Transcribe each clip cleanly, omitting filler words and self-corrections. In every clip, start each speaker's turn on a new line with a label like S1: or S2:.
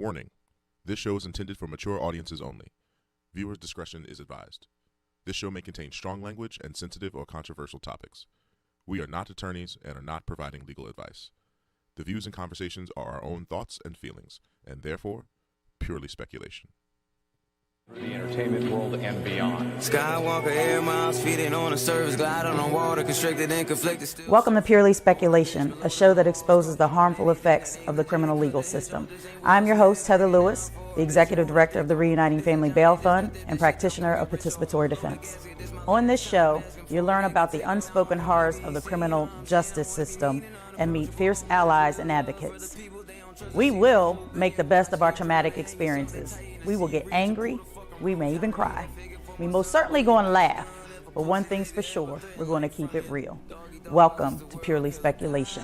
S1: Warning: this show is intended for mature audiences only. Viewers' discretion is advised. This show may contain strong language and sensitive or controversial topics. We are not attorneys and are not providing legal advice. The views and conversations are our own thoughts and feelings, and therefore, purely speculation.
S2: The entertainment world and beyond.
S3: Skywalker air miles, feeding on a surface, gliding on water, constricted and conflicted.
S4: Welcome to Purely Speculation, a show that exposes the harmful effects of the criminal legal system. I'm your host, Heather Lewis, the Executive Director of the Reuniting Family Bail Fund and practitioner of participatory defense. On this show, you'll learn about the unspoken horrors of the criminal justice system and meet fierce allies and advocates. We will make the best of our traumatic experiences. We will get angry. We may even cry. We most certainly going to laugh, but one thing's for sure, we're going to keep it real. Welcome to Purely Speculation.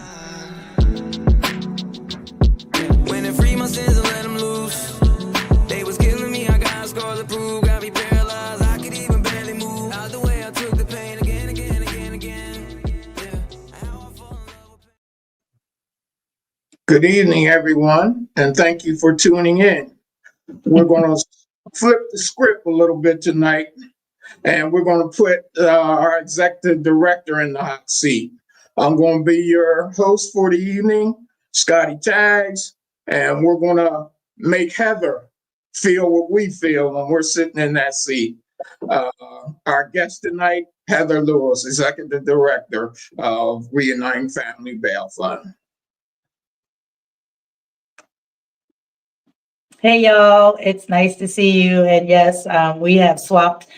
S3: When they free my sins and let them loose, they was killing me, I got scars to prove, got me paralyzed, I could even barely move. Out the way I took the pain again.
S5: Good evening, everyone, and thank you for tuning in. We're going to flip the script a little bit tonight, and we're going to put our executive director in the hot seat. I'm going to be your host for the evening, Scotty Tags, and we're going to make Heather feel what we feel when we're sitting in that seat. Our guest tonight, Heather Lewis, executive director of Reuniting Family Bail Fund.
S4: Hey y'all, it's nice to see you. And yes, we have swapped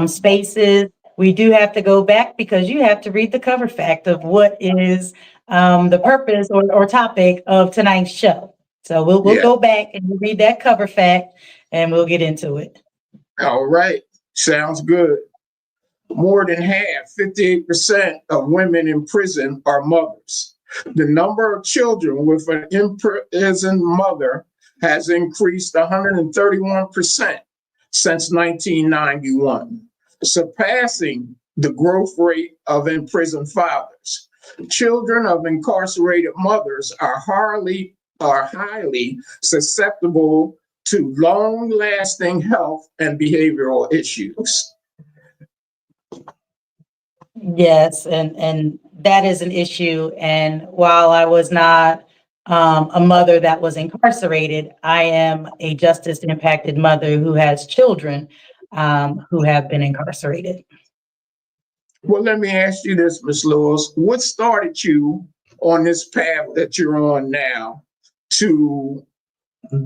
S4: spaces. We do have to go back because you have to read the cover fact of what is the purpose or topic of tonight's show. So we'll go back and read that cover fact and we'll get into it.
S5: All right, sounds good. More than half, 58% of women in prison are mothers. The number of children with an imprisoned mother has increased 131% since 1991, surpassing the growth rate of imprisoned fathers. Children of incarcerated mothers are highly susceptible to long-lasting health and behavioral issues.
S4: Yes, and that is an issue. And while I was not a mother that was incarcerated, I am a justice impacted mother who has children who have been incarcerated.
S5: Well, let me ask you this, Ms. Lewis. What started you on this path that you're on now to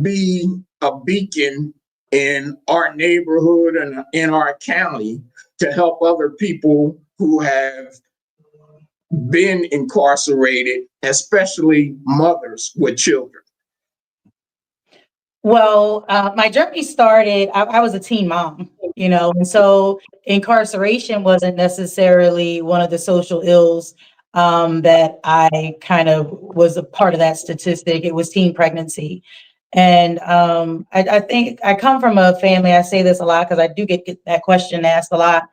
S5: be a beacon in our neighborhood and in our county to help other people who have been incarcerated, especially mothers with children?
S4: Well, my journey started, I was a teen mom, and so incarceration wasn't necessarily one of the social ills that I kind of was a part of that statistic. It was teen pregnancy. And I think I come from a family, I say this a lot because I do get that question asked a lot.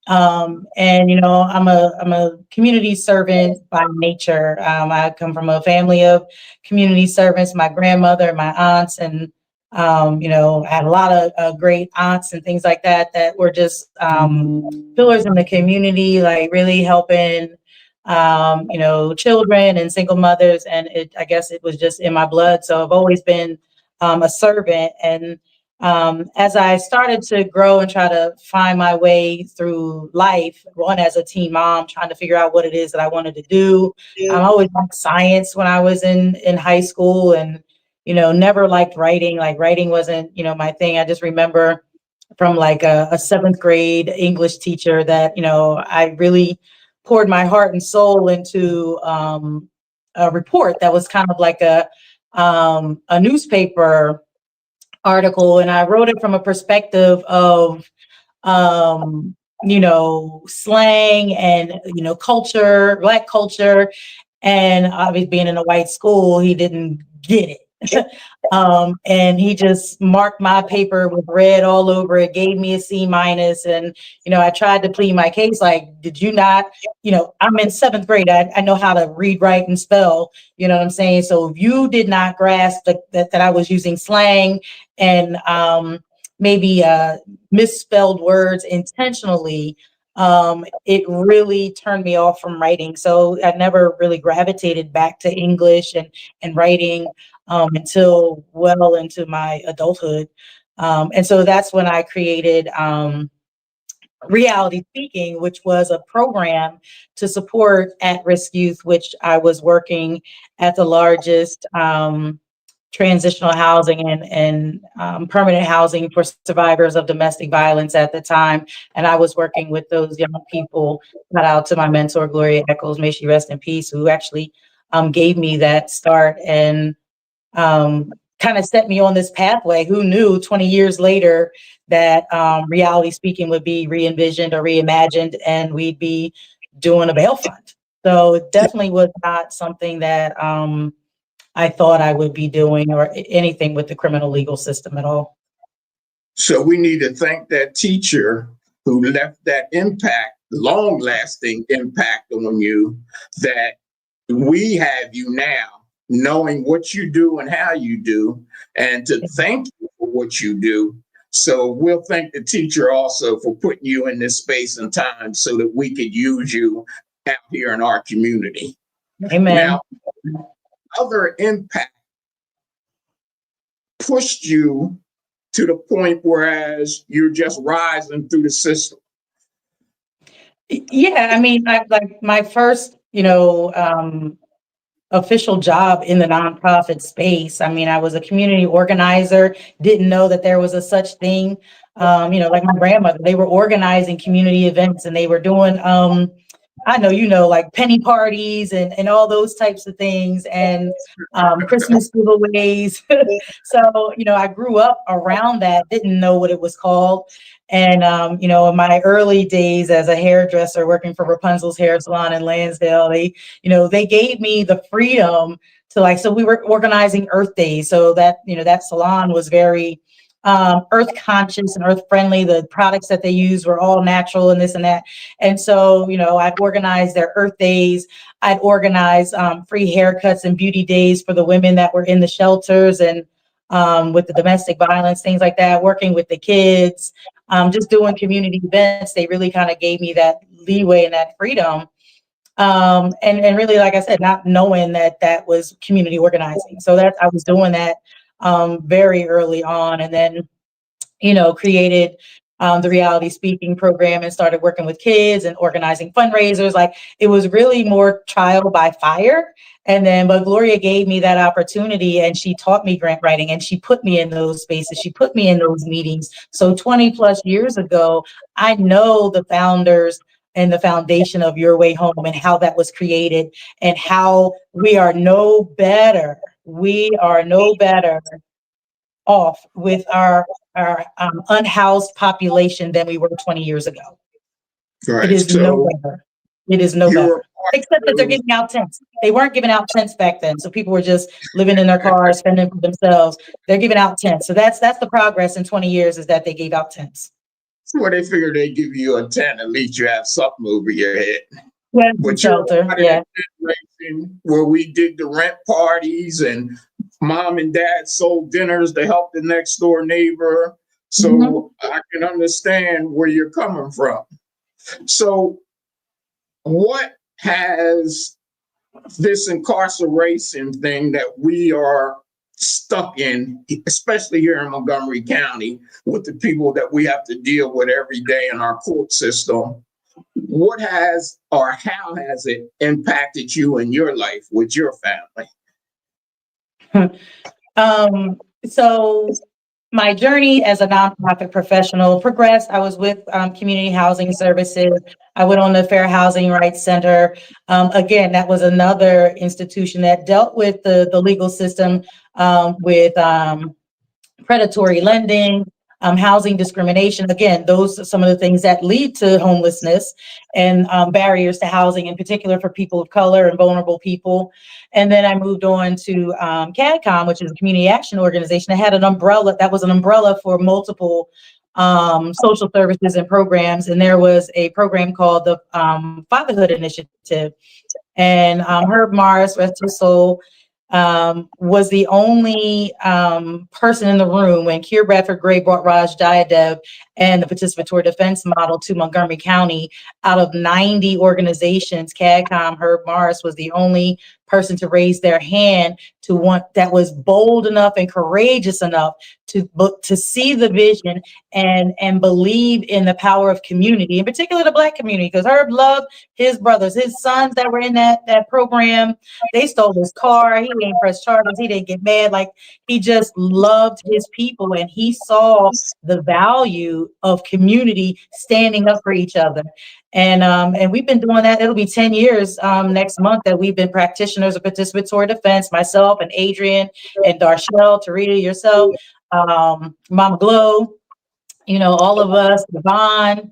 S4: And I'm a community servant by nature. I come from a family of community servants, my grandmother, my aunts, and I had a lot of great aunts and things like that were just pillars in the community, like really helping children and single mothers. And I guess it was just in my blood. So I've always been a servant. And as I started to grow and try to find my way through life, one as a teen mom, trying to figure out what it is that I wanted to do. I always liked science when I was in high school, and never liked writing. Like writing wasn't my thing. I just remember from like a seventh grade English teacher that I really poured my heart and soul into a report that was kind of like a newspaper article, and I wrote it from a perspective of slang and culture, Black culture. And obviously being in a white school, he didn't get it. And he just marked my paper with red all over it, gave me a C minus. And, I tried to plead my case. Like, did you not, I'm in 7th grade. I know how to read, write, and spell, you know what I'm saying? So if you did not grasp that I was using slang and maybe misspelled words intentionally, it really turned me off from writing. So I never really gravitated back to English and writing until well into my adulthood. And so that's when I created Reality Speaking, which was a program to support at-risk youth, which I was working at the largest transitional housing and permanent housing for survivors of domestic violence at the time. And I was working with those young people. Shout out to my mentor, Gloria Eccles, may she rest in peace, who actually gave me that start and kind of set me on this pathway. Who knew 20 years later that Reality Speaking would be re-envisioned or reimagined and we'd be doing a bail fund. So it definitely was not something that I thought I would be doing or anything with the criminal legal system at all.
S5: So we need to thank that teacher who left that impact, long-lasting impact on you, that we have you now, knowing what you do and how you do, and to thank you for what you do. So we'll thank the teacher also for putting you in this space and time so that we could use you out here in our community.
S4: Amen.
S5: Now, other impact pushed you to the point whereas you're just rising through the system.
S4: Yeah, I mean, like my first, official job in the nonprofit space. I mean, I was a community organizer, didn't know that there was a such thing. Like my grandmother, they were organizing community events and they were doing, I know, like penny parties and all those types of things and Christmas giveaways. So, I grew up around that, didn't know what it was called. And, in my early days as a hairdresser working for Rapunzel's Hair Salon in Lansdale, they gave me the freedom to so we were organizing Earth Days. So that, that salon was very earth conscious and earth friendly. The products that they used were all natural and this and that. And so, I'd organize their Earth Days. I'd organize free haircuts and beauty days for the women that were in the shelters and with the domestic violence, things like that, working with the kids, just doing community events. They really kind of gave me that leeway and that freedom. And really, like I said, not knowing that was community organizing. So I was doing that very early on, and then, created the Reality Speaking program and started working with kids and organizing fundraisers. Like it was really more trial by fire. But Gloria gave me that opportunity and she taught me grant writing and she put me in those spaces. She put me in those meetings. So 20 plus years ago, I know the founders and the foundation of Your Way Home and how that was created and how we are no better. We are no better off with our unhoused population than we were 20 years ago.
S5: Right.
S4: It is no better. It is no better. Except that they're giving out tents. They weren't giving out tents back then. So people were just living in their cars, fending for themselves. They're giving out tents. So that's the progress in 20 years is that they gave out tents.
S5: Well, they figured they'd give you a tent, at least you have something over your head.
S4: Yeah,
S5: But
S4: shelter. Yeah.
S5: Where we did the rent parties and mom and dad sold dinners to help the next door neighbor. So I can understand where you're coming from. So what has this incarceration thing that we are stuck in, especially here in Montgomery County, with the people that we have to deal with every day in our court system, what has or how has it impacted you in your life with your family?
S4: So my journey as a nonprofit professional progressed. I was with Community Housing Services. I went on the Fair Housing Rights Center. Again, that was another institution that dealt with the legal system with predatory lending, housing discrimination. Again, those are some of the things that lead to homelessness and barriers to housing, in particular for people of color and vulnerable people. And then I moved on to CADCOM, which is a community action organization that had an umbrella, that was an umbrella for multiple social services and programs. And there was a program called the Fatherhood Initiative. And Herb Morris, rest his soul, was the only person in the room when Keir Bradford Gray brought Raj Diadev and the participatory defense model to Montgomery County. Out of 90 organizations, CADCOM, Herb Morris was the only person to raise their hand to want, that was bold enough and courageous enough to see the vision and believe in the power of community, in particular the Black community, because Herb loved his brothers, his sons that were in that program. They stole his car. He didn't press charges. He didn't get mad. Like, he just loved his people, and he saw the value of community standing up for each other. And we've been doing that. It'll be 10 years next month that we've been practitioners of participatory defense, myself and Adrian and Darshell, Tarita, yourself, Mama Glow, you know, all of us, Devon,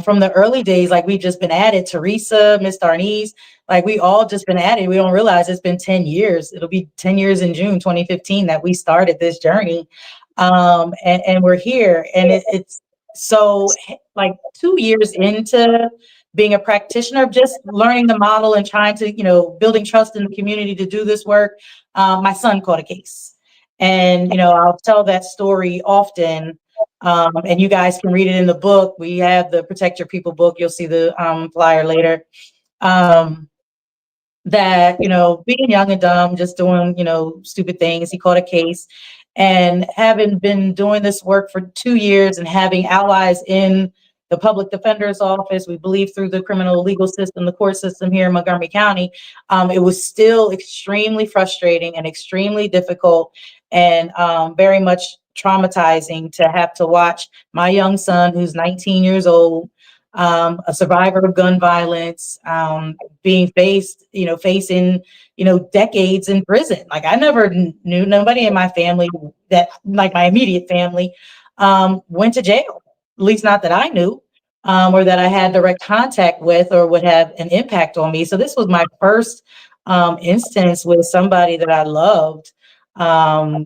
S4: from the early days, like we've just been at it. Teresa, Miss Darnese, like we all just been at it. We don't realize it's been 10 years. It'll be 10 years in June 2015 that we started this journey. And we're here. And it's so like 2 years into being a practitioner, just learning the model and trying to, you know, building trust in the community to do this work. My son caught a case. And, you know, I'll tell that story often. And you guys can read it in the book. We have the Protect Your People book. You'll see the flyer later. That, you know, being young and dumb, just doing, you know, stupid things. He caught a case. And having been doing this work for 2 years and having allies in the public defender's office, we believe through the criminal legal system, the court system here in Montgomery County, it was still extremely frustrating and extremely difficult and very much traumatizing to have to watch my young son, who's 19 years old, a survivor of gun violence, being facing, you know, decades in prison. Like, I never knew, nobody in my family that, like my immediate family, went to jail, at least not that I knew, or that I had direct contact with or would have an impact on me. So this was my first instance with somebody that I loved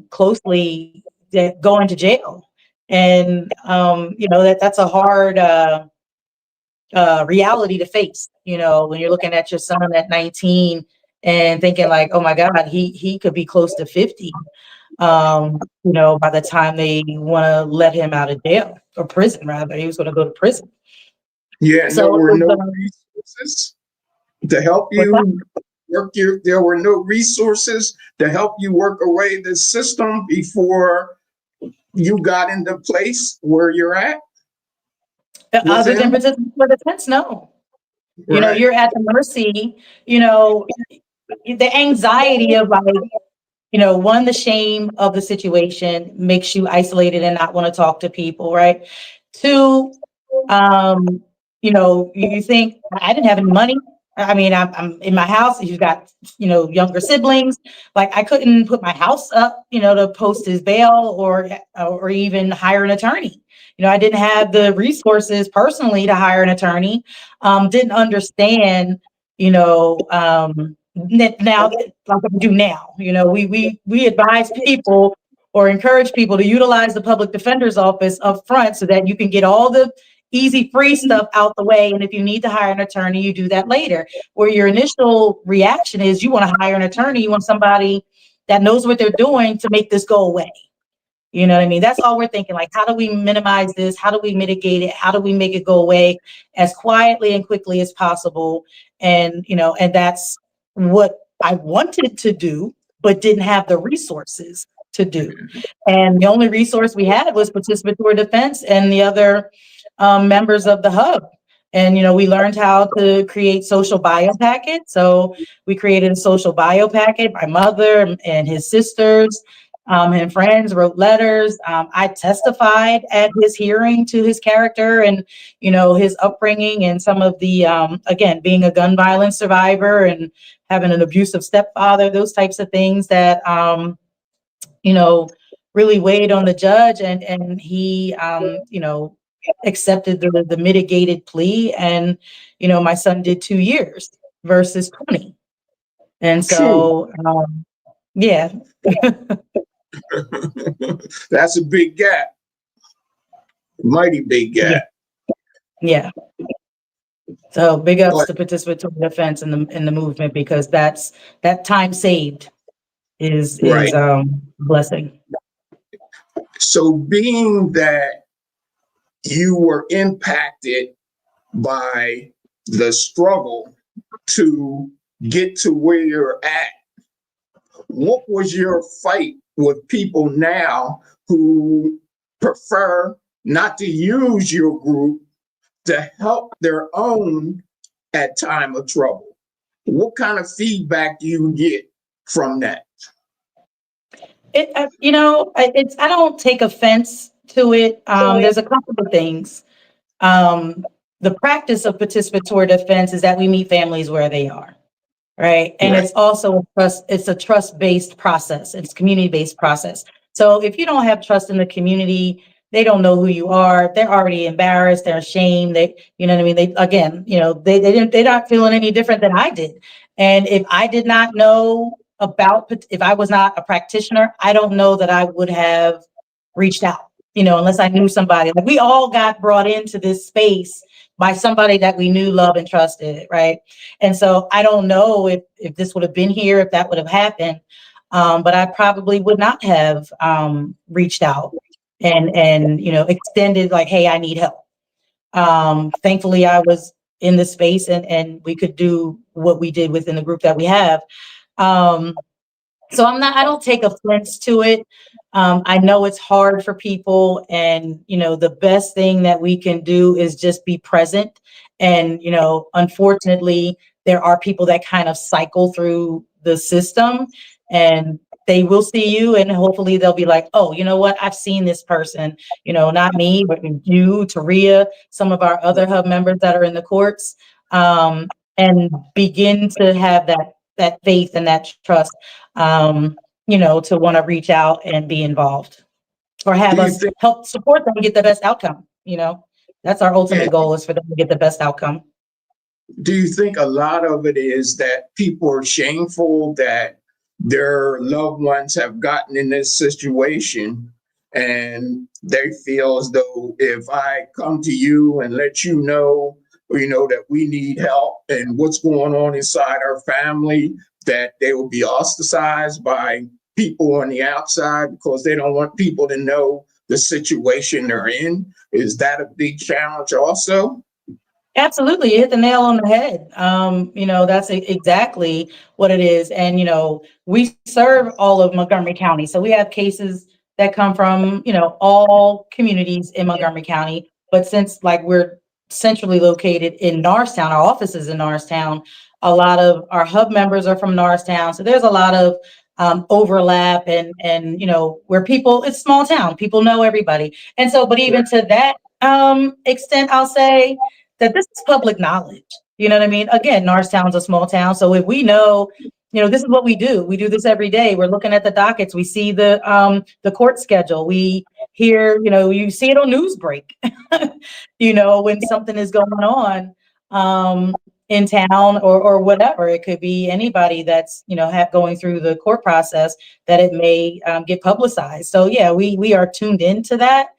S4: closely going to jail. And, you know, that's a hard reality to face, you know, when you're looking at your son at 19 and thinking like, oh my God, he could be close to 50, you know, by the time they want to let him out of jail or prison, rather. He was going to go to prison.
S5: Yeah, so there were no resources to help you work there were no resources to help you work away the system before you got into place where you're at?
S4: Other than participatory defense, no. Right. You know, you're at the mercy, you know, the anxiety of like, you know, one, the shame of the situation makes you isolated and not want to talk to people, right? Two, you know, you think, I didn't have any money. I mean, I'm in my house. You've got, you know, younger siblings. Like, I couldn't put my house up, you know, to post his bail or even hire an attorney. You know, I didn't have the resources personally to hire an attorney. Didn't understand, you know, now like I do now. You know, we advise people or encourage people to utilize the public defender's office up front so that you can get all the easy, free stuff out the way. And if you need to hire an attorney, you do that later. Where your initial reaction is you want to hire an attorney, you want somebody that knows what they're doing to make this go away. You know what I mean? That's all we're thinking. Like, how do we minimize this? How do we mitigate it? How do we make it go away as quietly and quickly as possible? And, you know, and that's what I wanted to do, but didn't have the resources to do. And the only resource we had was participatory defense and the other members of the hub. And, you know, we learned how to create social bio packets. So we created a social bio packet. My mother and his sisters and friends wrote letters. I testified at his hearing to his character and, you know, his upbringing and some of the, again, being a gun violence survivor and having an abusive stepfather, those types of things that, you know, really weighed on the judge, and he, accepted the mitigated plea, and my son did 2 years versus 20. And
S5: True.
S4: so, yeah,
S5: That's a big gap, mighty big
S4: yeah,
S5: gap.
S4: yeah. So big ups
S5: But
S4: to participatory defense in the movement, because that time saved is
S5: right.
S4: a blessing.
S5: So being that you were impacted by the struggle to get to where you're at, what was your fight with people now who prefer not to use your group to help their own at time of trouble? What kind of feedback do you get from that?
S4: I don't take offense to it. There's a couple of things. The practice of participatory defense is that we meet families where they are, right? And
S5: Right.
S4: it's also it's a trust-based process. It's community-based process. So if you don't have trust in the community, they don't know who you are. They're already embarrassed. They're ashamed. You know what I mean? They're not feeling any different than I did. And if I did not know if I was not a practitioner, I don't know that I would have reached out, unless I knew somebody. Like, we all got brought into this space by somebody that we knew, loved, and trusted, right? And so I don't know if this would have been here, if that would have happened, but I probably would not have reached out and extended, like, hey, I need help. Thankfully, I was in the space, and we could do what we did within the group that we have. So I don't take offense to it. I know it's hard for people, and the best thing that we can do is just be present. And unfortunately, there are people that kind of cycle through the system, and they will see you, and hopefully they'll be like, oh, you know what? I've seen this person, not me, but you, Taria, some of our other hub members that are in the courts, and begin to have that faith and that trust, to want to reach out and be involved, or have
S5: Do you
S4: us
S5: think,
S4: help support them get the best outcome. That's our
S5: yeah,
S4: ultimate goal, is for them to get the best outcome.
S5: do you think a lot of it is that people are shameful that their loved ones have gotten in this situation, and they feel as though if I come to you and let you know, that we need help and what's going on inside our family, that they will be ostracized by people on the outside because they don't want people to know the situation they're in? Is that a big challenge also?
S4: Absolutely, you hit the nail on the head. That's exactly what it is. And we serve all of Montgomery County, so we have cases that come from all communities in Montgomery County. But since, like, we're centrally located in Norristown, our office is in Norristown, a lot of our hub members are from Norristown, so there's a lot of overlap, and where it's small town, people know everybody. And so, but even to that extent, I'll say that this is public knowledge. You know what I mean? Again, Norristown's a small town, so if we know, this is what we do. We do this every day. We're looking at the dockets. We see the court schedule. We hear, you see it on Newsbreak. When something is going on in town, or whatever. It could be anybody that's going through the court process, that it may get publicized. So yeah, we are tuned into that,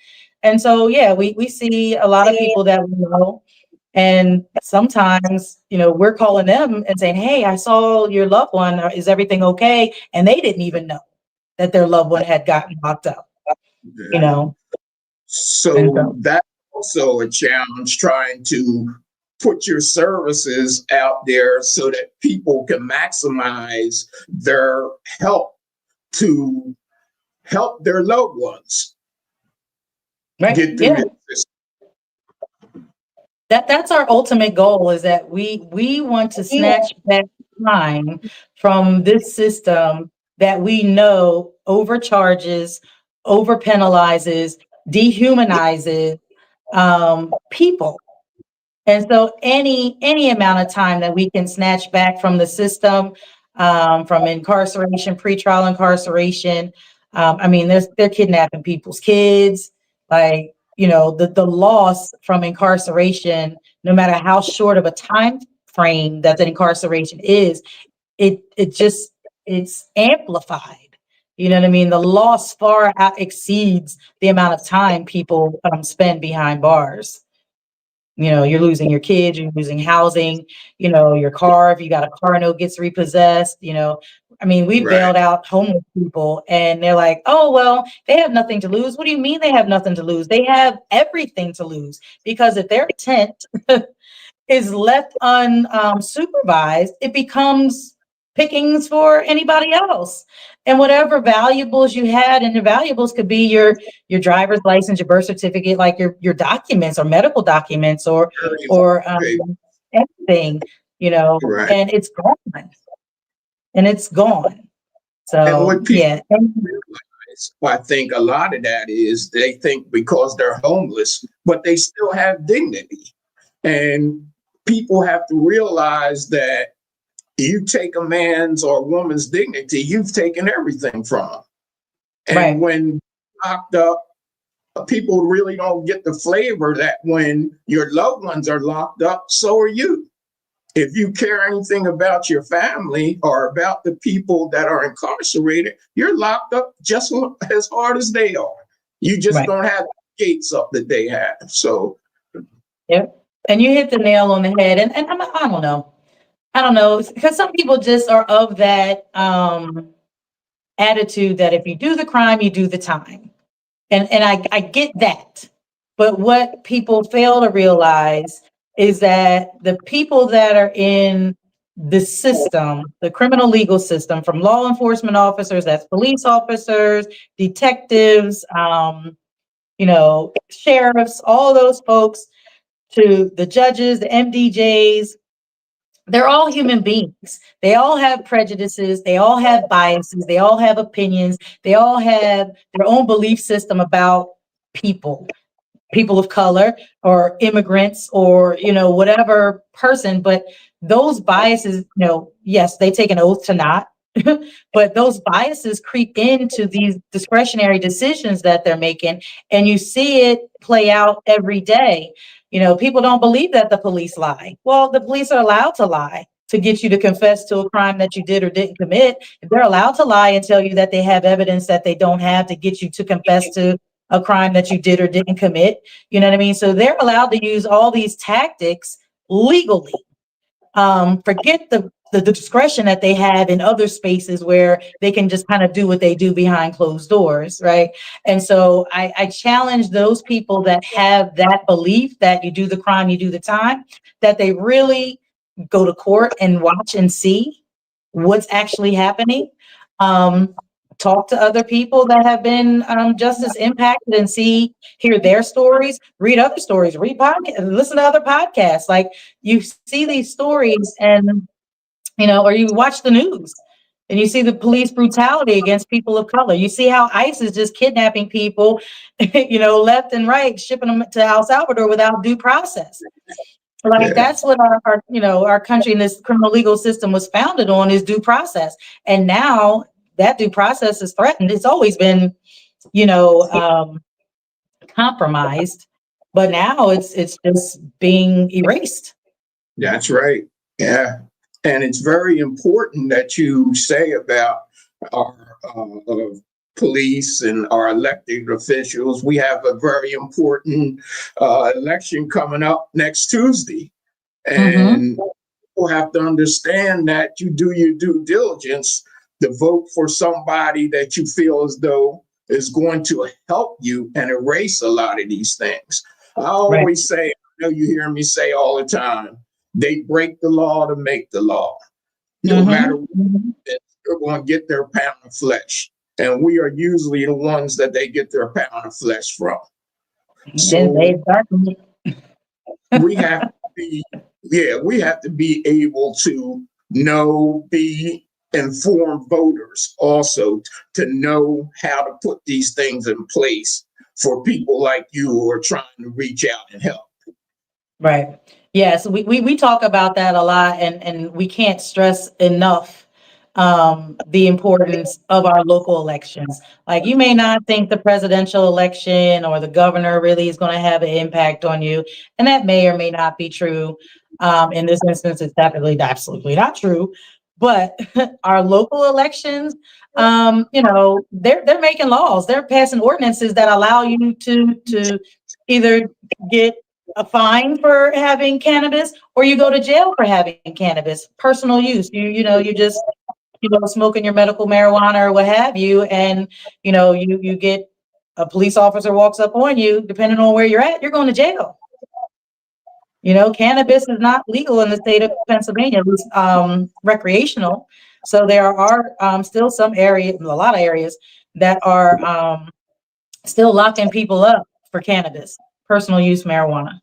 S4: and so yeah, we see a lot of people that we know. And sometimes, we're calling them and saying, hey, I saw your loved one. Is everything okay? And they didn't even know that their loved one had gotten locked up, And
S5: So
S4: so,
S5: that's also a challenge, trying to put your services out there so that people can maximize their help to help their loved ones
S4: right.
S5: get through
S4: Yeah.
S5: this.
S4: That's our ultimate goal, is that we want to snatch back time from this system that we know overcharges, overpenalizes, dehumanizes people. And so any amount of time that we can snatch back from the system, from incarceration, pretrial incarceration, I mean, they're kidnapping people's kids. Like, the loss from incarceration, no matter how short of a time frame that the incarceration is, it's amplified. You know what I mean? The loss far exceeds the amount of time people spend behind bars. You're losing your kids, you're losing housing, your car, if you got a car note gets repossessed, I mean, we
S5: Right.
S4: bailed out homeless people and they're like, oh, well, they have nothing to lose. What do you mean they have nothing to lose? They have everything to lose, because if their tent is left unsupervised, it becomes pickings for anybody else. And whatever valuables you had, and the valuables could be your driver's license, your birth certificate, like your documents or medical documents or anything,
S5: Right.
S4: and it's gone. And it's gone.
S5: And
S4: So
S5: what people
S4: yeah.
S5: realize, I think a lot of that is they think because they're homeless, but they still have dignity. And people have to realize that you take a man's or a woman's dignity, you've taken everything from them. And
S4: Right.
S5: when locked up, people really don't get the flavor that when your loved ones are locked up, so are you. If you care anything about your family or about the people that are incarcerated, you're locked up just as hard as they are. You just
S4: Right.
S5: don't have the gates up that they have. So,
S4: Yep. And you hit the nail on the head. And I don't know. I don't know, because some people just are of that attitude that if you do the crime, you do the time. And I get that. But what people fail to realize is that the people that are in the system, the criminal legal system, from law enforcement officers, that's police officers, detectives, sheriffs, all those folks, to the judges, the MDJs, they're all human beings. They all have prejudices. They all have biases. They all have opinions. They all have their own belief system about people of color or immigrants or, whatever person. But those biases, yes, they take an oath to not, but those biases creep into these discretionary decisions that they're making. And you see it play out every day. People don't believe that the police lie. Well, the police are allowed to lie to get you to confess to a crime that you did or didn't commit. They're allowed to lie and tell you that they have evidence that they don't have to get you to confess to a crime that you did or didn't commit. You know what I mean? So they're allowed to use all these tactics legally. Forget the discretion that they have in other spaces where they can just kind of do what they do behind closed doors, right? And so I challenge those people that have that belief that you do the crime, you do the time, that they really go to court and watch and see what's actually happening. Talk to other people that have been justice impacted and hear their stories, read other stories, read podcasts, listen to other podcasts. Like, you see these stories and, or you watch the news and you see the police brutality against people of color. You see how ICE is just kidnapping people, left and right, shipping them to El Salvador without due process. Like, that's what our country and this criminal legal system was founded on, is due process. And now that due process is threatened. It's always been, compromised, but now it's just being erased.
S5: that's right. Yeah. And it's very important that you say about our police and our elected officials. We have a very important election coming up next Tuesday. And people have to understand that you do your due diligence to vote for somebody that you feel as though is going to help you and erase a lot of these things. I always say, I know you hear me say all the time, they break the law to make the law. No matter what, they're going to get their pound of flesh. And we are usually the ones that they get their pound of flesh from. So we have to be able to be informed voters also, to know how to put these things in place for people like you who are trying to reach out and help. Right.
S4: Yeah. So we talk about that a lot, and we can't stress enough the importance of our local elections. Like, you may not think the presidential election or the governor really is going to have an impact on you, and that may or may not be true. In this instance, it's definitely absolutely not true. But our local elections, they're making laws, they're passing ordinances that allow you to either get a fine for having cannabis, or you go to jail for having cannabis, personal use. You just smoking your medical marijuana or what have you, and you get a police officer walks up on you, depending on where you're at, you're going to jail. Cannabis is not legal in the state of Pennsylvania, at least recreational. So there are still some areas, a lot of areas that are still locking people up for cannabis, personal use marijuana.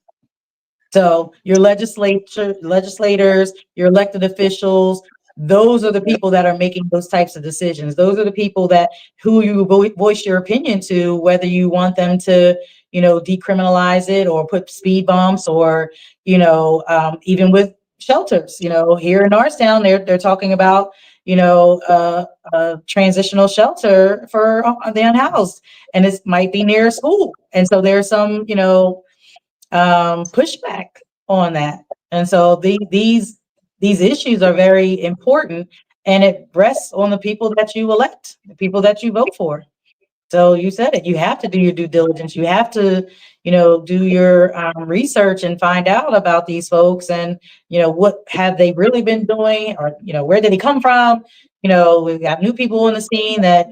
S4: So your legislators, your elected officials, those are the people that are making those types of decisions. Those are the people who you voice your opinion to, whether you want them to, decriminalize it or put speed bumps, or, even with shelters, here in Norristown, they're talking about, a transitional shelter for the unhoused, and it might be near a school. And so there's some, pushback on that. And so these issues are very important, and it rests on the people that you elect, the people that you vote for. So you said it, you have to do your due diligence. You have to, do your research and find out about these folks, and, what have they really been doing, or, where did they come from? We've got new people on the scene that,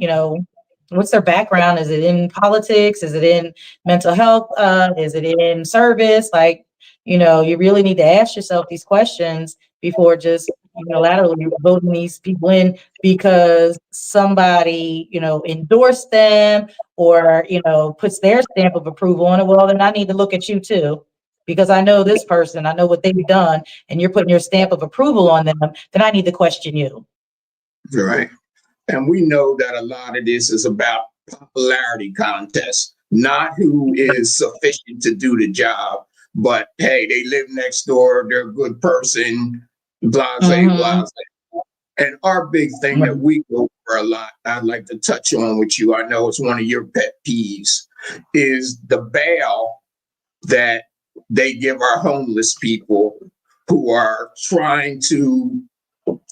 S4: what's their background? Is it in politics? Is it in mental health? Is it in service? Like, you really need to ask yourself these questions before just unilaterally voting these people in because somebody, endorsed them, or, puts their stamp of approval on it. Well, then I need to look at you too, because I know this person, I know what they've done, and you're putting your stamp of approval on them. Then I need to question you.
S5: Right. And we know that a lot of this is about popularity contests, not who is sufficient to do the job, but hey, they live next door, they're a good person, blase, blase. And our big thing that we go over a lot, I'd like to touch on with you, I know it's one of your pet peeves, is the bail that they give our homeless people who are trying to,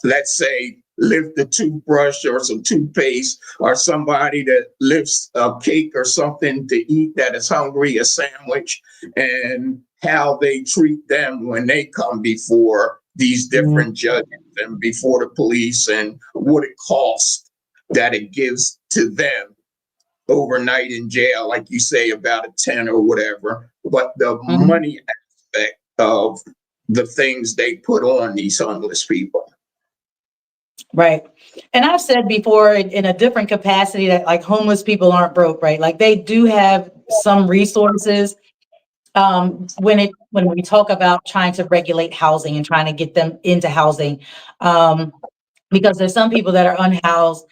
S5: let's say, lift a toothbrush or some toothpaste, or somebody that lifts a cake or something to eat that is hungry, a sandwich, and how they treat them when they come before these different judges and before the police, and what it costs that it gives to them overnight in jail, like you say, about a 10 or whatever, but the money aspect of the things they put on these homeless people.
S4: Right. And I've said before in a different capacity that, like, homeless people aren't broke, right? Like, they do have some resources. When we talk about trying to regulate housing and trying to get them into housing, because there's some people that are unhoused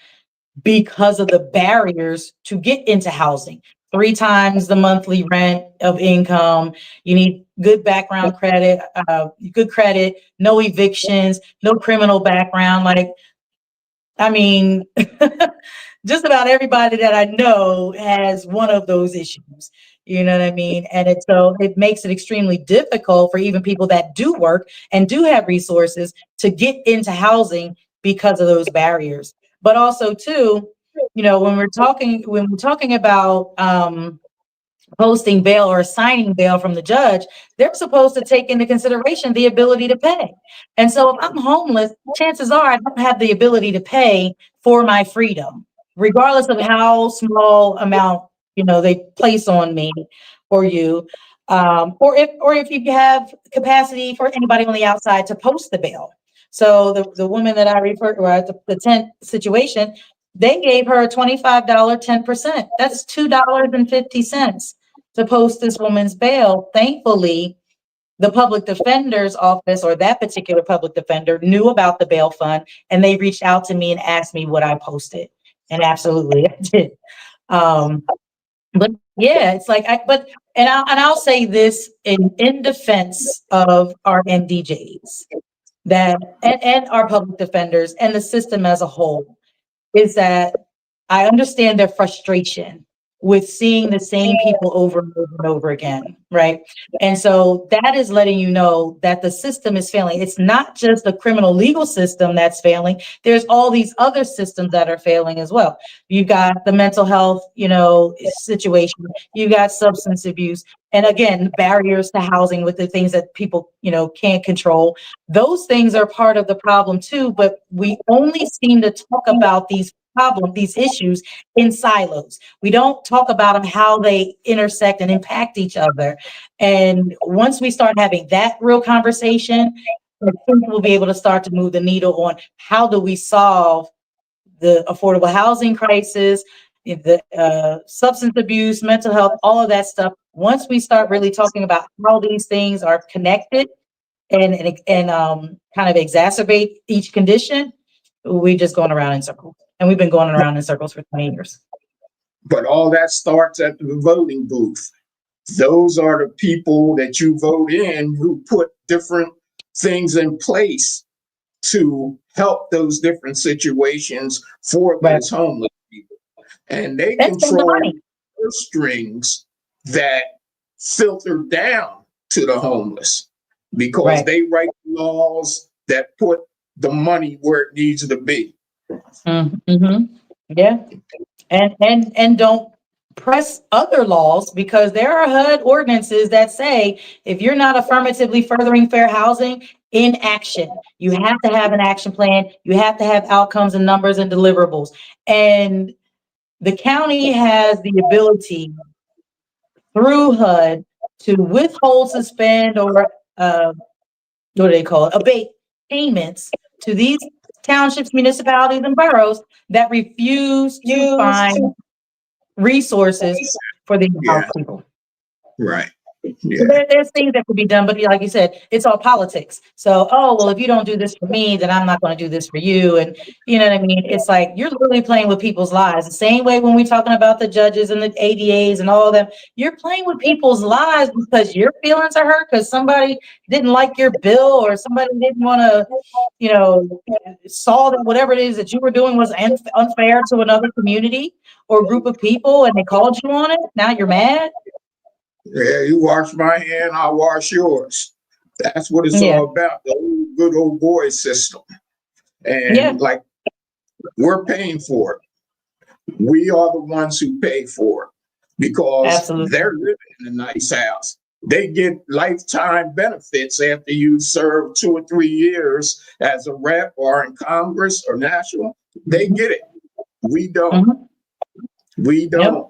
S4: because of the barriers to get into housing. 3 times the monthly rent of income. You need good background credit, good credit, no evictions, no criminal background. Like, I mean, just about everybody that I know has one of those issues. You know what I mean? And so it makes it extremely difficult for even people that do work and do have resources to get into housing because of those barriers. But also too, when we're talking about posting bail or assigning bail from the judge, they're supposed to take into consideration the ability to pay. And so if I'm homeless, chances are I don't have the ability to pay for my freedom, regardless of how small amount, they place on me or you, or if you have capacity for anybody on the outside to post the bail. So the woman that I referred to at the tent situation, they gave her a $25 10%. That's $2.50 to post this woman's bail. Thankfully, the public defender's office, or that particular public defender, knew about the bail fund, and they reached out to me and asked me would I post it. And absolutely I did. But yeah, it's like, I'll say this in defense of our NDJs. that, and our public defenders and the system as a whole, is that I understand their frustration with seeing the same people over and over and over again, right? And so that is letting you know that the system is failing. It's not just the criminal legal system that's failing. There's all these other systems that are failing as well. You've got the mental health, situation. You've got substance abuse. And again, barriers to housing with the things that people, can't control. Those things are part of the problem too, but we only seem to talk about these issues in silos. We don't talk about them, how they intersect and impact each other. And once we start having that real conversation, I think we'll be able to start to move the needle on how do we solve the affordable housing crisis, the substance abuse, mental health, all of that stuff. Once we start really talking about how these things are connected and kind of exacerbate each condition, we're just going around in circles. And we've been going around in circles for 20 years.
S5: But all that starts at the voting booth. Those are the people that you vote in who put different things in place to help those different situations for those homeless people. And they control the purse strings that filter down to the homeless because they write laws that put the money where it needs to be.
S4: Mm-hmm. Yeah. And don't press other laws, because there are HUD ordinances that say if you're not affirmatively furthering fair housing, in action, you have to have an action plan. You have to have outcomes and numbers and deliverables. And the county has the ability through HUD to withhold, suspend, or what do they call it? Abate payments to these townships, municipalities, and boroughs that refuse to find resources for these people.
S5: Right. Yeah.
S4: So there's things that could be done, but like you said, it's all politics. So, if you don't do this for me, then I'm not going to do this for you. And you know what I mean? It's like you're literally playing with people's lives. The same way when we're talking about the judges and the ADAs and all of them, you're playing with people's lives because your feelings are hurt because somebody didn't like your bill or somebody didn't want to, saw that whatever it is that you were doing was unfair to another community or group of people, and they called you on it. Now you're mad.
S5: Yeah, you wash my hand, I'll wash yours. That's what it's all about, the old, good old boy system. And like, we're paying for it. We are the ones who pay for it because they're living in a nice house. They get lifetime benefits after you serve 2 or 3 years as a rep or in Congress or national. They get it. We don't. We don't.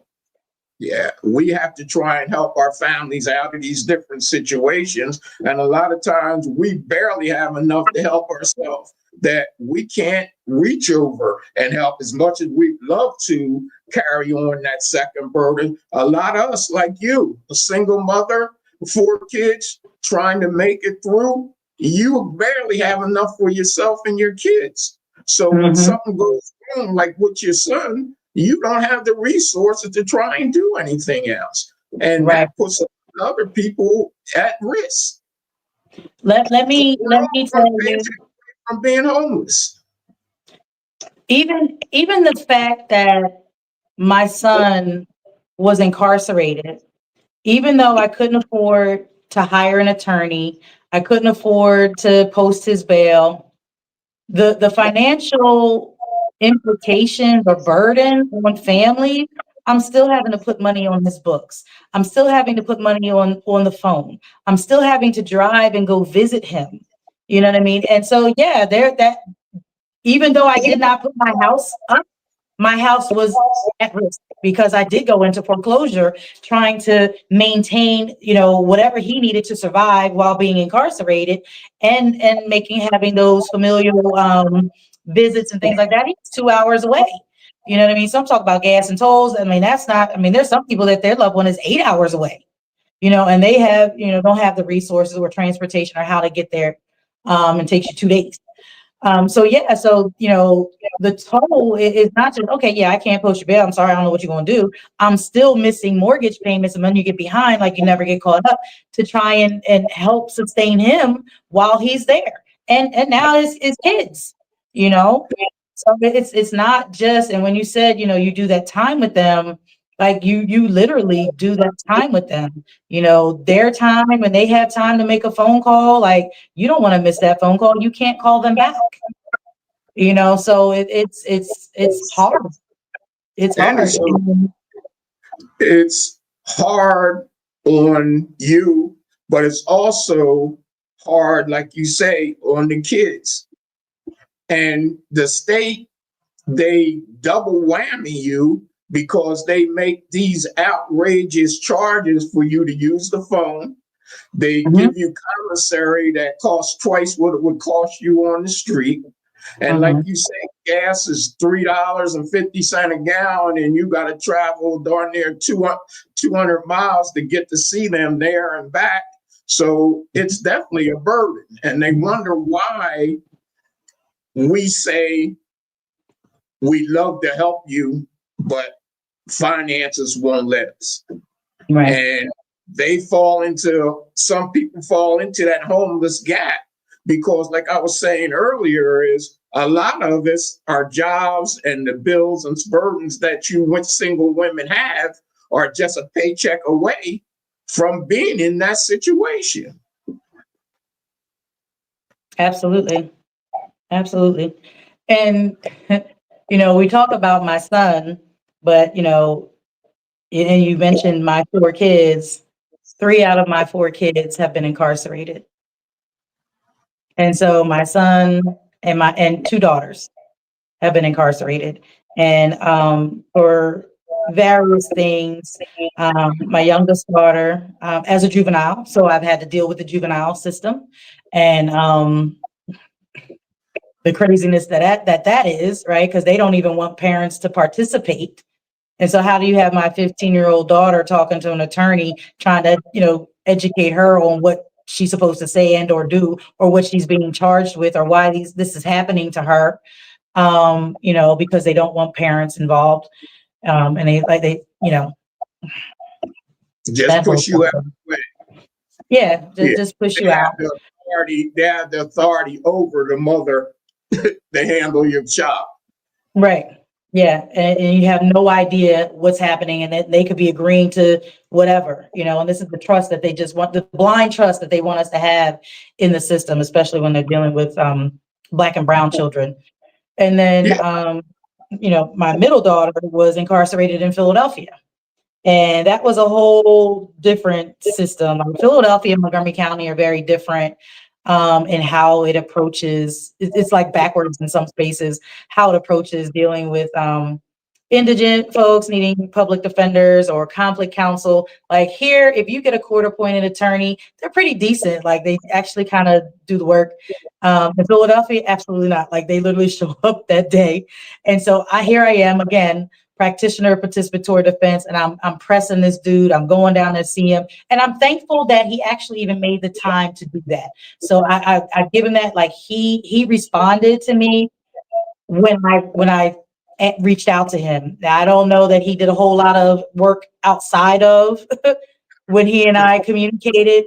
S5: Yeah, we have to try and help our families out of these different situations. And a lot of times we barely have enough to help ourselves, that we can't reach over and help as much as we'd love to carry on that second burden. A lot of us, like you, a single mother, 4 kids, trying to make it through, you barely have enough for yourself and your kids. So when something goes wrong, like with your son, you don't have the resources to try and do anything else. And that puts other people at risk.
S4: Let me tell you,
S5: from being homeless.
S4: Even the fact that my son was incarcerated, even though I couldn't afford to hire an attorney, I couldn't afford to post his bail, the financial implications or burden on families, I'm still having to put money on his books. I'm still having to put money on the phone. I'm still having to drive and go visit him. You know what I mean? And so, even though I did not put my house up, my house was at risk because I did go into foreclosure trying to maintain, whatever he needed to survive while being incarcerated and having those familial visits and things like that. He's 2 hours away. You know what I mean? Some talk about gas and tolls. There's some people that their loved one is 8 hours away, and they have, don't have the resources or transportation or how to get there. And takes you 2 days. The toll is not just, I can't post your bail. I'm sorry, I don't know what you're going to do. I'm still missing mortgage payments, and then you get behind, like you never get caught up, to try and help sustain him while he's there. and now it's kids, you know. So it's not just, and when you said, you know, you do that time with them, like you literally do that time with them, you know, their time when they have time to make a phone call, like you don't want to miss that phone call. You can't call them back, you know. So it's hard. It's
S5: And
S4: hard.
S5: it's hard on you, but it's also hard, like you say, on the kids. And the state, they double whammy you because they make these outrageous charges for you to use the phone. They give you commissary that costs twice what it would cost you on the street. And like you say, gas is $3.50 a gallon, and you got to travel darn near 200 miles to get to see them there and back. So it's definitely a burden. And they wonder why we say we love to help you, but finances won't let us.
S4: Right.
S5: And some people fall into that homeless gap because, like I was saying earlier, is a lot of us, our jobs and the bills and burdens that single women have are just a paycheck away from being in that situation.
S4: Absolutely. Absolutely. And, you know, we talk about my son, but, you know, and you mentioned my 4 kids, 3 out of my 4 kids have been incarcerated. And so my son and 2 daughters have been incarcerated. And for various things, my youngest daughter as a juvenile, so I've had to deal with the juvenile system. And the craziness that is, right? Because they don't even want parents to participate. And so how do you have my 15-year-old daughter talking to an attorney, trying to, you know, educate her on what she's supposed to say and or do, or what she's being charged with, or why this is happening to her, you know, because they don't want parents involved. And they, you know,
S5: just push you out of the way.
S4: Yeah, just push you out.
S5: They have the authority over the mother to handle your child.
S4: Right. Yeah. And you have no idea what's happening, and that they could be agreeing to whatever, you know, and this is the trust that they just want, the blind trust that they want us to have in the system, especially when they're dealing with Black and brown children. And then, you know, my middle daughter was incarcerated in Philadelphia. And that was a whole different system. Philadelphia and Montgomery County are very different in how it approaches. It's like backwards in some spaces, how it approaches dealing with indigent folks needing public defenders or conflict counsel. Like here, if you get a court-appointed attorney, they're pretty decent. Like they actually kind of do the work. In Philadelphia, absolutely not. Like they literally show up that day. And so here I am again, practitioner of participatory defense, and I'm pressing this dude. I'm going down to see him, and I'm thankful that he actually even made the time to do that. So I give him that. Like he responded to me when I reached out to him. Now, I don't know that he did a whole lot of work outside of when he and I communicated.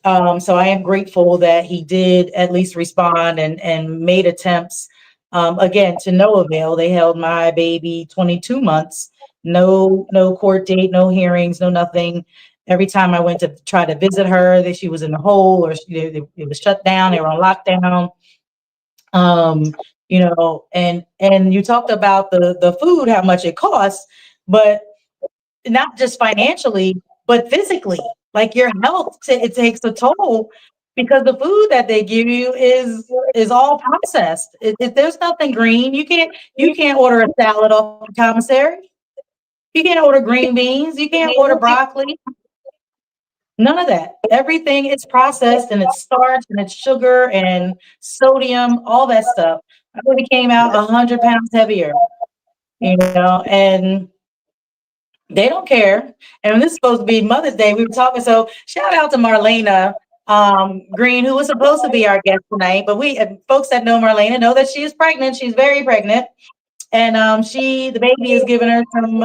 S4: So I am grateful that he did at least respond and made attempts. Again, to no avail. They held my baby 22 months, no court date, no hearings, no nothing. Every time I went to try to visit her, that she was in the hole, or it was shut down. They were on lockdown. You know, and you talked about the food, how much it costs, but not just financially, but physically. Like your health, it takes a toll. Because the food that they give you is all processed. There's nothing green. You can't order a salad off the commissary. You can't order green beans. You can't order broccoli. None of that. Everything is processed, and it's starch and it's sugar and sodium, all that stuff. I really came out 100 pounds heavier, you know, and they don't care. And this is supposed to be Mother's Day. We were talking, so shout out to Marlena Green, who was supposed to be our guest tonight, but folks that know Marlena know that she is pregnant. She's very pregnant, and the baby is giving her some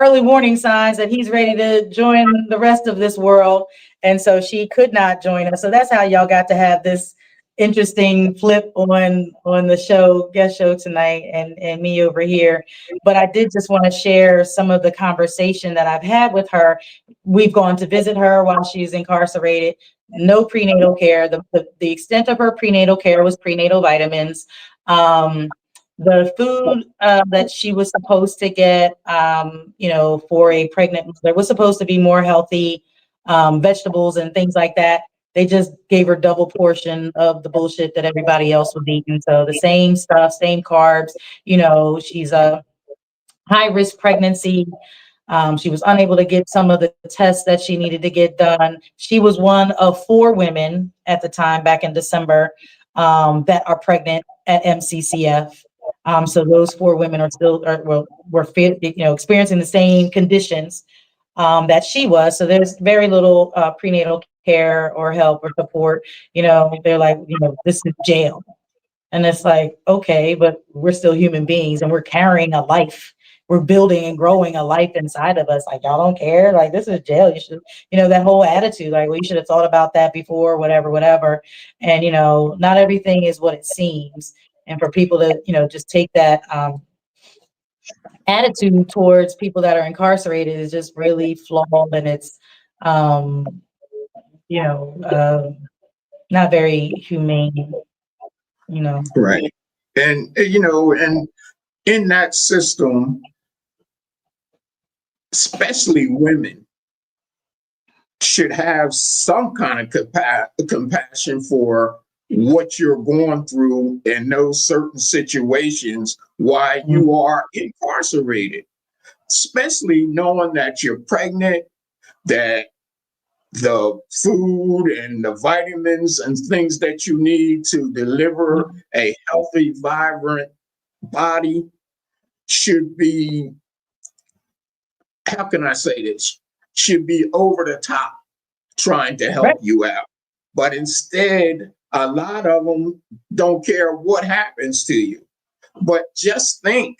S4: early warning signs that he's ready to join the rest of this world, and so she could not join us. So that's how y'all got to have this interesting flip on the show, guest show tonight, and me over here. But I did just want to share some of the conversation that I've had with her. We've gone to visit her while she's incarcerated. No prenatal care. The extent of her prenatal care was prenatal vitamins. The food that she was supposed to get, for a pregnant mother was supposed to be more healthy, vegetables and things like that. They just gave her double portion of the bullshit that everybody else was eating. So the same stuff, same carbs. She's a high risk pregnancy. She was unable to get some of the tests that she needed to get done. She was one of 4 women at the time back in December that are pregnant at MCCF. So those 4 women are still were experiencing the same conditions that she was. So there's very little prenatal care or help or support. They're like, this is jail. And it's like, okay, but we're still human beings and we're carrying a life. We're building and growing a life inside of us. Like, y'all don't care. Like, this is jail. You should, that whole attitude, like, well, you should have thought about that before, whatever. And, not everything is what it seems. And for people to, just take that attitude towards people that are incarcerated is just really flawed. And it's, not very humane,
S5: Right. And and in that system, especially women should have some kind of compassion for what you're going through in those certain situations while you are incarcerated, especially knowing that you're pregnant, that the food and the vitamins and things that you need to deliver a healthy, vibrant body should be, how can I say this, should be over the top trying to help you out. But instead, a lot of them don't care what happens to you. But just think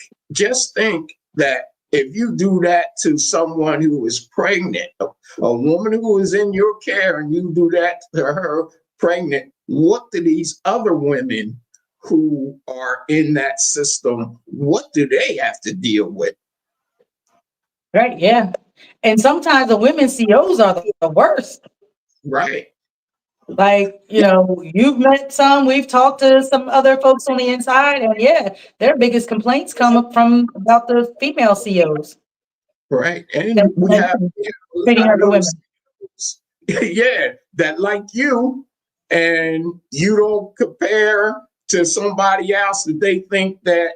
S5: that if you do that to someone who is pregnant, a woman who is in your care, and you do that to her pregnant, what do these other women who are in that system, what do they have to deal with?
S4: Right, yeah. And sometimes the women COs are the worst.
S5: Right.
S4: Like, you've met some, we've talked to some other folks on the inside, and yeah, their biggest complaints come up from about the female COs.
S5: Right. And we have
S4: treating other women.
S5: Yeah, that like you, and you don't compare to somebody else that they think that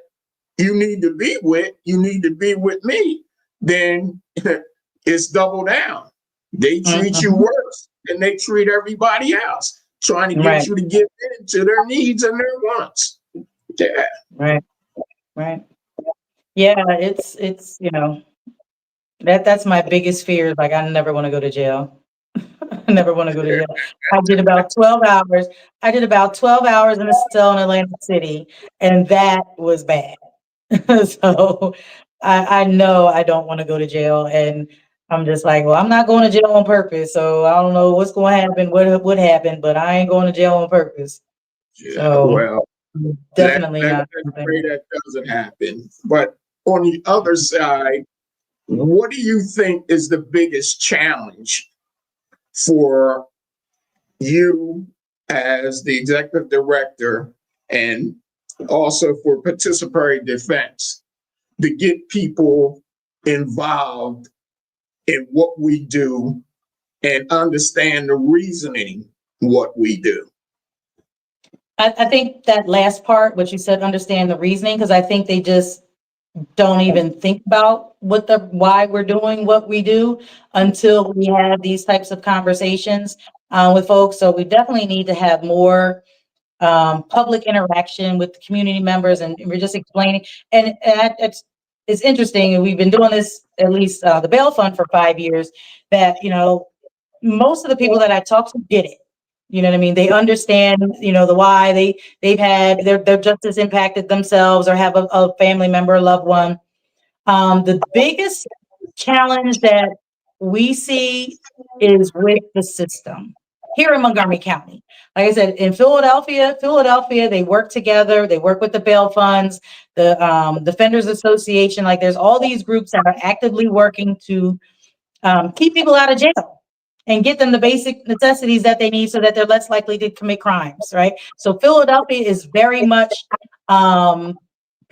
S5: you need to be with me, then it's double down. They treat you worse than they treat everybody else, trying to get you to give in to their needs and their wants. Yeah.
S4: Right. Yeah, it's that's my biggest fear. Like, I never want to go to jail. I never want to go to jail. I did about 12 hours. in a cell in Atlantic City, and that was bad. So I know I don't want to go to jail, and I'm just like, well, I'm not going to jail on purpose. So I don't know what's going to happen, what would happen, but I ain't going to jail on purpose.
S5: Yeah,
S4: so
S5: well,
S4: definitely not.
S5: Pray that doesn't happen. But on the other side, what do you think is the biggest challenge for you as the executive director, and also for participatory defense, to get people involved in what we do and understand the reasoning what we do?
S4: I think that last part, what you said, understand the reasoning, because I think they just don't even think about why we're doing what we do until we have these types of conversations with folks. So we definitely need to have more public interaction with the community members, and we're just explaining. And it's interesting, and we've been doing this, at least the bail fund, for 5 years, that most of the people that I talk to get it. You know what I mean? They understand, the why. They're just as impacted themselves, or have a family member, a loved one. The biggest challenge that we see is with the system. here in Montgomery County. Like I said, in Philadelphia, they work together. They work with the bail funds, the Defenders Association. Like there's all these groups that are actively working to keep people out of jail and get them the basic necessities that they need so that they're less likely to commit crimes, right? So Philadelphia is very much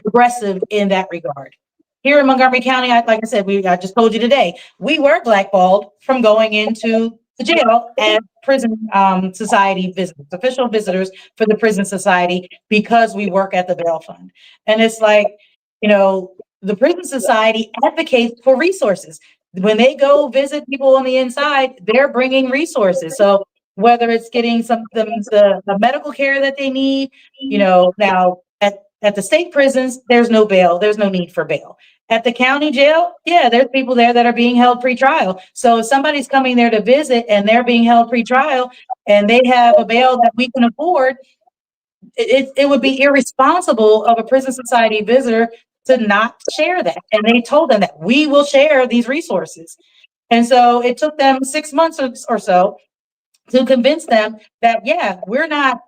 S4: progressive in that regard. Here in Montgomery County, like I said, I just told you today, we were blackballed from going into the jail as prison society visitors, official visitors for the prison society, because we work at the bail fund. And it's like, the prison society advocates for resources. When they go visit people on the inside, they're bringing resources. So whether it's getting the medical care that they need, now at the state prisons, there's no bail. There's no need for bail. At the county jail, yeah, there's people there that are being held pretrial. So if somebody's coming there to visit and they're being held pretrial and they have a bail that we can afford, it would be irresponsible of a prison society visitor to not share that. And they told them that we will share these resources. And so it took them 6 months or so to convince them that, yeah, we're not,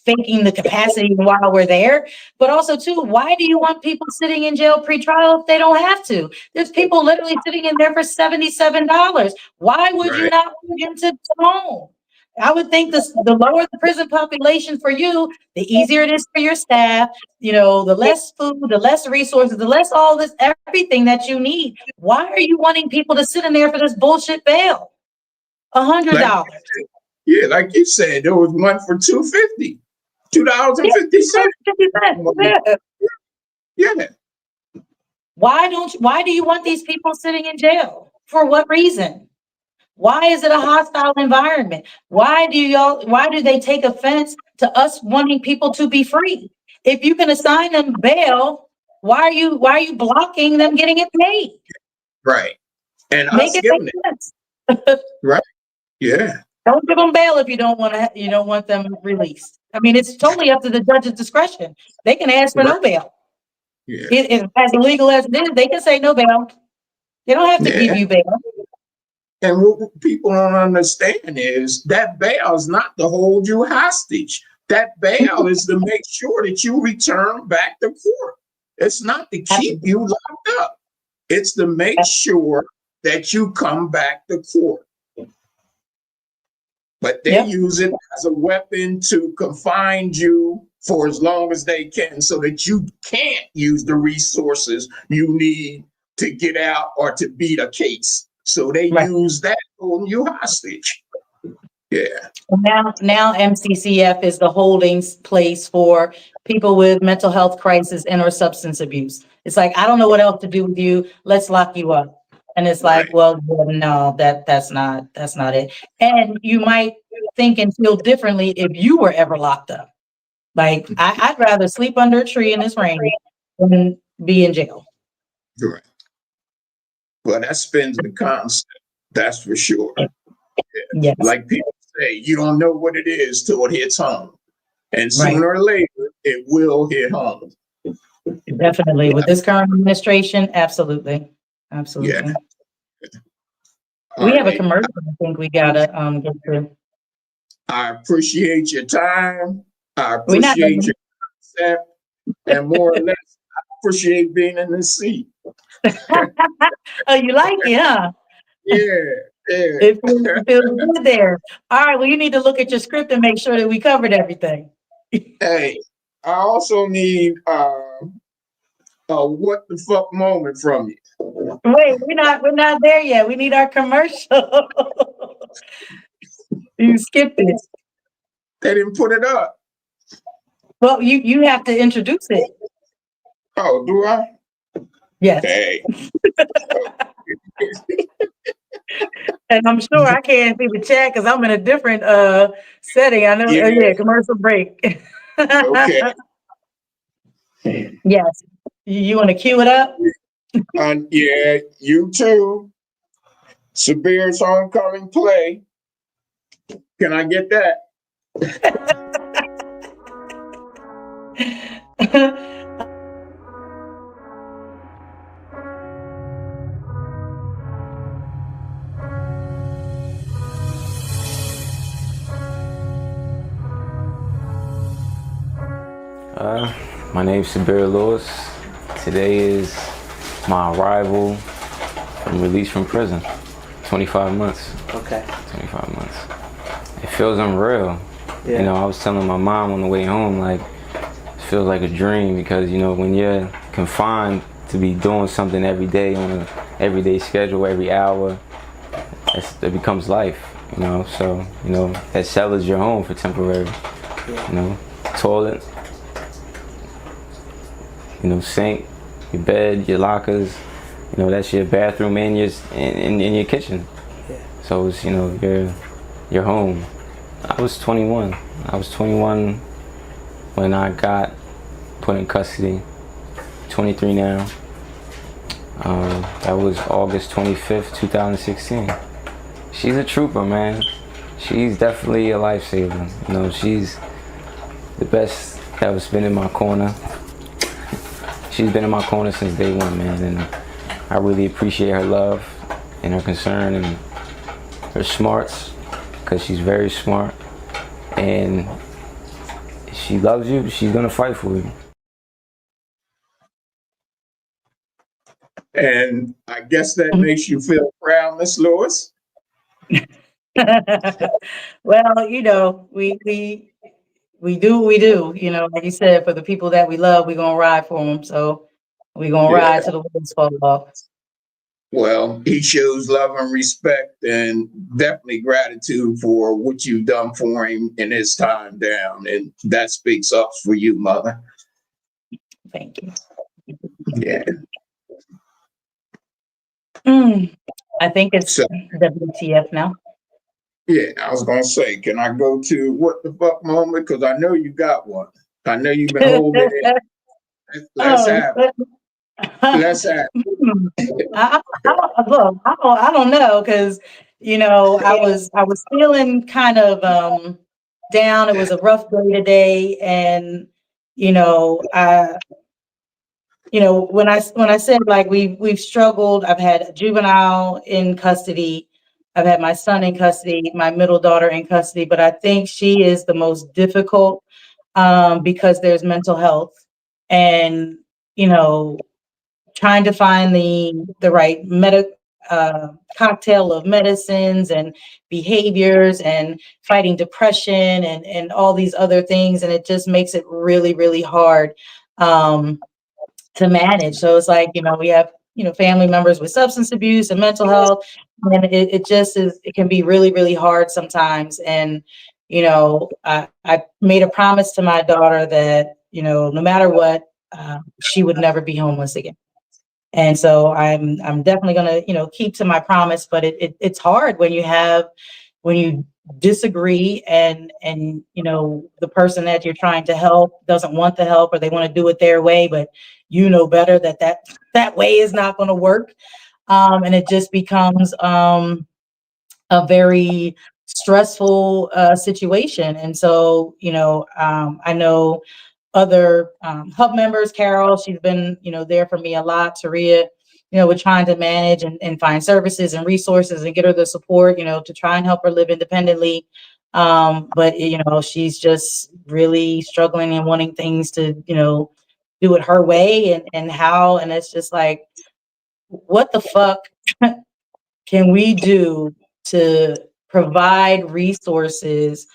S4: faking the capacity while we're there, but also too, why do you want people sitting in jail pre-trial if they don't have to? There's people literally sitting in there for $77. Why would you not want them to come home? I would think the lower the prison population for you, the easier it is for your staff, the less food, the less resources, the less all this, everything that you need. Why are you wanting people to sit in there for this bullshit bail? $100.
S5: Yeah, like you said, there was one for $2.50. $2.50. Yeah.
S4: Why do you want these people sitting in jail? For what reason? Why is it a hostile environment? Why do they take offense to us wanting people to be free? If you can assign them bail, why are you blocking them getting it paid?
S5: Right. And
S4: make it make sense.
S5: Right. Yeah.
S4: Don't give them bail if you don't want them released. I mean, it's totally up to the judge's discretion. They can ask for no bail. Yeah. As illegal as it is, they can say no bail. They don't have to give you bail.
S5: And what people don't understand is that bail is not to hold you hostage. That bail is to make sure that you return back to court. It's not to keep you locked up. It's to make sure that you come back to court. But they use it as a weapon to confine you for as long as they can so that you can't use the resources you need to get out or to beat a case. So they use that on you hostage. Yeah.
S4: Now MCCF is the holding place for people with mental health crisis and or substance abuse. It's like, I don't know what else to do with you. Let's lock you up. And it's like, well, no, that's not it. And you might think and feel differently if you were ever locked up. Like, I'd rather sleep under a tree in this rain than be in jail.
S5: Right. Well, that spins the concept. That's for sure.
S4: Yes.
S5: Like people say, you don't know what it is till it hits home. And sooner or later, it will hit home.
S4: Definitely. With this current administration, absolutely. Absolutely.
S5: Yeah.
S4: We have a commercial I think we gotta get through.
S5: I appreciate your time. I appreciate your concept. And more or less, I appreciate being in this seat.
S4: Oh, you like it, huh?
S5: Yeah.
S4: It feels good there. All right, well, you need to look at your script and make sure that we covered everything.
S5: Hey, I also need a what the fuck moment from you.
S4: Wait, we're not there yet. We need our commercial. You skipped it.
S5: They didn't put it up.
S4: Well, you have to introduce it.
S5: Oh, do I?
S4: Yes.
S5: Hey.
S4: And I'm sure I can't see the chat because I'm in a different setting. I know. Commercial break.
S5: Okay.
S4: Yes. You want to cue it up?
S5: Yeah, you too. Sabir's homecoming play. Can I get that?
S6: My name's Sabir Lewis. Today is my arrival from release from prison. 25 months.
S7: Okay.
S6: 25 months. It feels unreal.
S7: Yeah.
S6: You know, I was telling my mom on the way home, like, it feels like a dream because, you know, when you're confined to be doing something every day on an everyday schedule, every hour, it becomes life, you know. So, you know, that cell is your home for temporary.
S7: Yeah.
S6: You know, toilet, you know, sink, your bed, your lockers, you know, that's your bathroom and in your kitchen.
S7: Yeah.
S6: So it's, you know, your home. I was 21. I was 21 when I got put in custody. 23 now. That was August 25th, 2016. She's a trooper, man. She's definitely a lifesaver. You know, she's the best that was been in my corner. She's been in my corner since day one, man, and I really appreciate her love and her concern and her smarts, because she's very smart, and if she loves you, she's gonna fight for you.
S5: And I guess that makes you feel proud, Miss Lewis.
S4: Well, you know, we do what we do, you know, like you said, for the people that we love, we're gonna ride for them. So we're gonna
S5: Yeah.
S4: ride till the wheels fall off.
S5: Well, he shows love and respect and definitely gratitude for what you've done for him in his time down. And that speaks up for you, mother.
S4: Thank you.
S5: Yeah.
S4: I think it's
S5: So,
S4: WTF now.
S5: yeah, I was going to say, can I go to what the fuck moment? Because I know you got one. I know you've been holding it. Let's have it. Let's have it.
S4: I don't know, because you know I was feeling kind of down. It was a rough day today, and you know when I said like we've struggled. I've had a juvenile in custody. I've had my son in custody, my middle daughter in custody, but I think she is the most difficult because there's mental health, and you know, trying to find the right cocktail of medicines and behaviors and fighting depression and all these other things, and it just makes it really, really hard to manage. So it's like, you know, we have, you know, family members with substance abuse and mental health, and it just is, it can be really, really hard sometimes. And, you know, I made a promise to my daughter that, you know, no matter what, she would never be homeless again. And so I'm definitely gonna, you know, keep to my promise, but it's hard when you disagree and you know the person that you're trying to help doesn't want the help, or they want to do it their way, but you know better that way is not going to work, and it just becomes a very stressful situation. And so, you know, I know other hub members, Carol, she's been, you know, there for me a lot. Taria, you know, we're trying to manage and find services and resources and get her the support, you know, to try and help her live independently. But, you know, she's just really struggling and wanting things to, you know, do it her way and how. And it's just like, what the fuck can we do to provide resources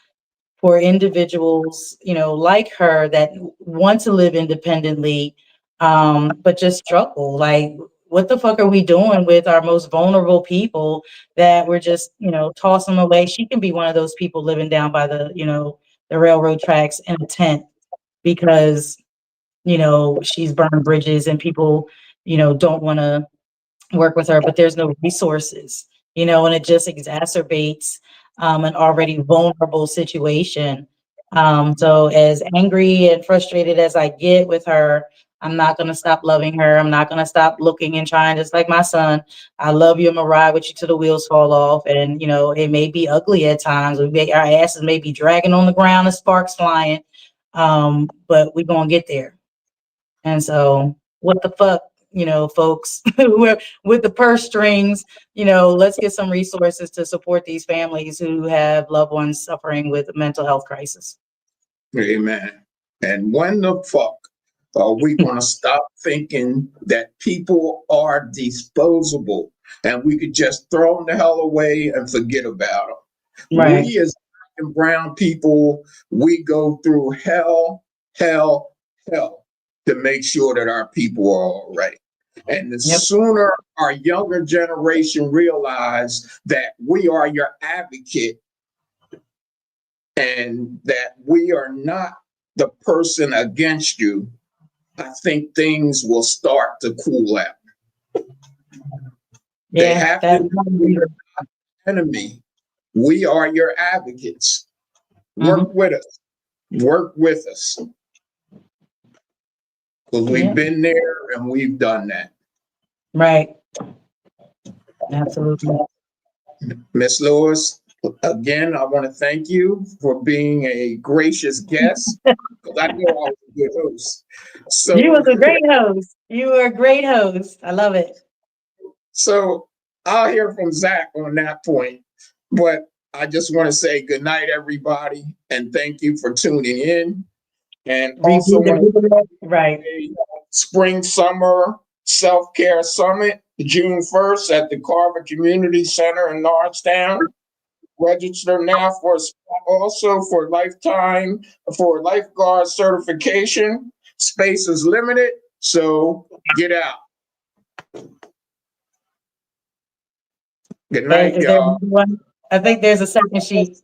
S4: for individuals, you know, like her that want to live independently, but just struggle? Like, what the fuck are we doing with our most vulnerable people that we're just, you know, tossing them away? She can be one of those people living down by the, you know, the railroad tracks in a tent because, you know, she's burned bridges and people, you know, don't want to work with her, but there's no resources, you know, and it just exacerbates an already vulnerable situation. So as angry and frustrated as I get with her, I'm not going to stop loving her. I'm not going to stop looking and trying, just like my son. I love you. I'm going to ride with you till the wheels fall off. And, you know, it may be ugly at times. Our asses may be dragging on the ground and sparks flying, but we're going to get there. And so what the fuck, you know, folks, with the purse strings, you know, let's get some resources to support these families who have loved ones suffering with a mental health crisis.
S5: Amen. And when the fuck Are we going to stop thinking that people are disposable and we could just throw them the hell away and forget about them?
S4: Right.
S5: We as black and brown people, we go through hell to make sure that our people are all right. And the sooner our younger generation realize that we are your advocate and that we are not the person against you, I think things will start to cool out. They have to be your enemy. We are your advocates. Work with us. Work with us. Because we've been there and we've done that.
S4: Right. Absolutely.
S5: Miss Lewis, again, I want to thank you for being a gracious guest. Because I know I was a good host. So,
S4: you was a great host. You were a great host. I love it.
S5: So I'll hear from Zach on that point. But I just want to say good night, everybody, and thank you for tuning in. And also,
S4: right,
S5: Spring Summer Self-Care Summit, June 1st at the Carver Community Center in Norristown. Register now for also for lifeguard certification. Space is limited, so get out. Good night, y'all.
S4: I think there's a second sheet.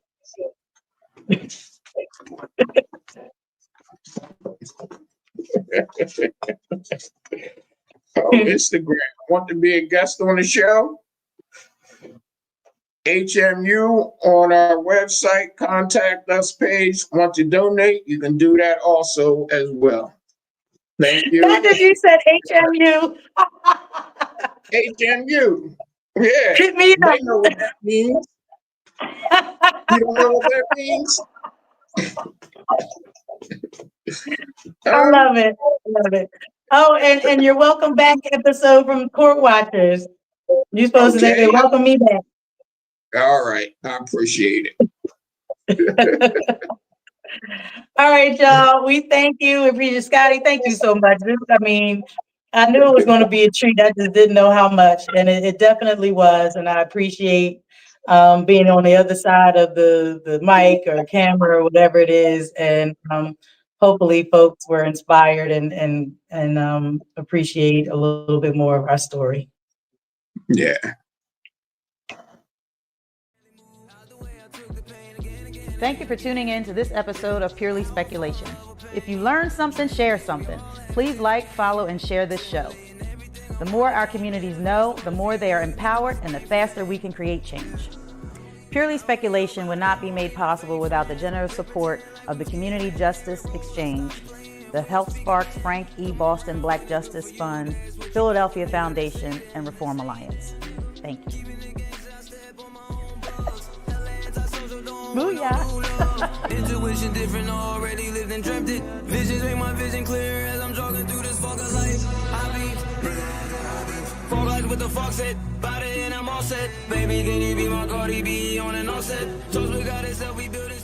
S5: Instagram. Want to be a guest on the show? HMU on our website, contact us page. Want to donate? You can do that also as well. Thank you.
S4: What did you say? HMU?
S5: HMU. Yeah.
S4: Hit me up.
S5: They know what that means. You don't know what that means?
S4: I love it. I love it. Oh, and you're welcome back episode from Courtwatchers. You're supposed to say, welcome me back.
S5: All right. I appreciate it.
S4: All right, y'all. We thank you. Appreciate Scotty. Thank you so much. I mean, I knew it was going to be a treat. I just didn't know how much. And it definitely was. And I appreciate being on the other side of the mic or camera or whatever it is. And hopefully folks were inspired and appreciate a little bit more of our story.
S5: Yeah.
S7: Thank you for tuning in to this episode of Purely Speculation. If you learned something, share something. Please like, follow, and share this show. The more our communities know, the more they are empowered, and the faster we can create change. Purely Speculation would not be made possible without the generous support of the Community Justice Exchange, the Health Sparks Frank E. Boston Black Justice Fund, Philadelphia Foundation, and Reform Alliance. Thank you. Booyah!
S3: Intuition different, already lived and dreamt it. Visions make my vision clear as I'm jogging through this fog of life. I be fog eyes with the fog set, body and I'm all set. Baby, can you be my Cardi B on and offset? Toast we got it, self we building.